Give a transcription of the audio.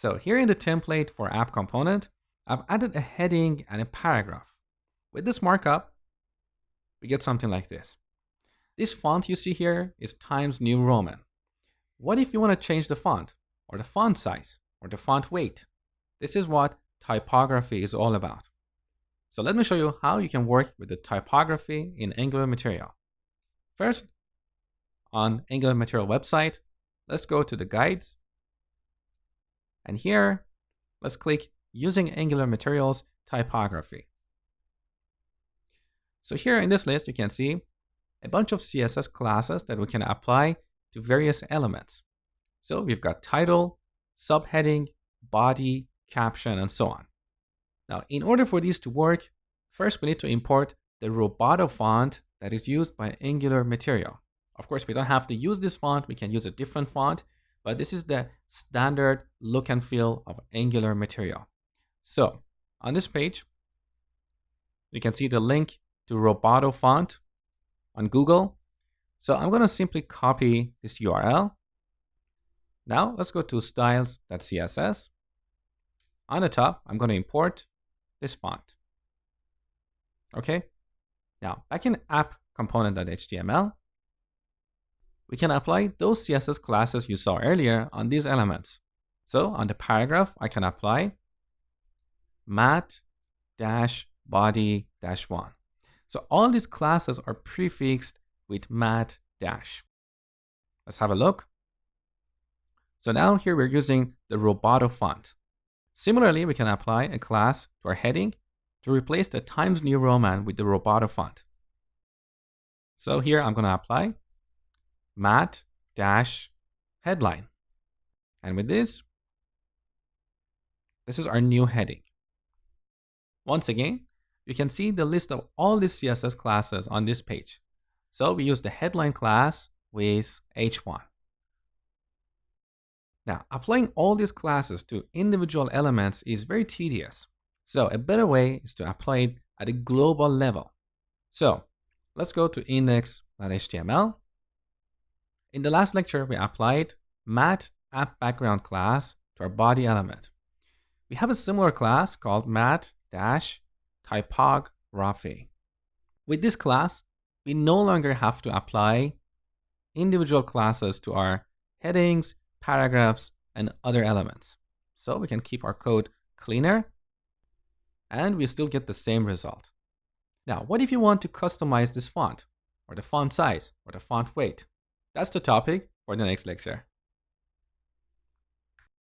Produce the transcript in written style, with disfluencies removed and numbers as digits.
So here in the template for app component, I've added a heading and a paragraph. With this markup, we get something like this. This font you see here is Times New Roman. What if you want to change the font, or the font size, or the font weight? This is what typography is all about. So let me show you how you can work with the typography in Angular Material. First, on Angular Material website, let's go to the guides. And here, let's click Using Angular Materials Typography. So here in this list, you can see a bunch of CSS classes that we can apply to various elements. So we've got title, subheading, body, caption, and so on. Now, in order for these to work, first we need to import the Roboto font that is used by Angular Material. Of course, we don't have to use this font. We can use a different font, but this is the standard look and feel of Angular Material. So on this page, you can see the link to Roboto font on Google. So I'm going to simply copy this URL. Now let's go to styles.css. On the top, I'm going to import this font. Okay. Now back in app component.html, we can apply those CSS classes you saw earlier on these elements. So on the paragraph, I can apply mat-body-1. So all these classes are prefixed with mat dash. Let's have a look. So now here we're using the Roboto font. Similarly, we can apply a class to our heading to replace the Times New Roman with the Roboto font. So here I'm going to apply mat dash headline. And with this is our new heading. Once again, you can see the list of all these CSS classes on this page. So we use the headline class with h1. Now, applying all these classes to individual elements is very tedious. So a better way is to apply it at a global level. So let's go to index.html. In the last lecture, we applied mat app background class to our body element. We have a similar class called mat-typography. With this class, we no longer have to apply individual classes to our headings, paragraphs, and other elements. So we can keep our code cleaner and we still get the same result. Now, what if you want to customize this font, or the font size, or the font weight? That's the topic for the next lecture.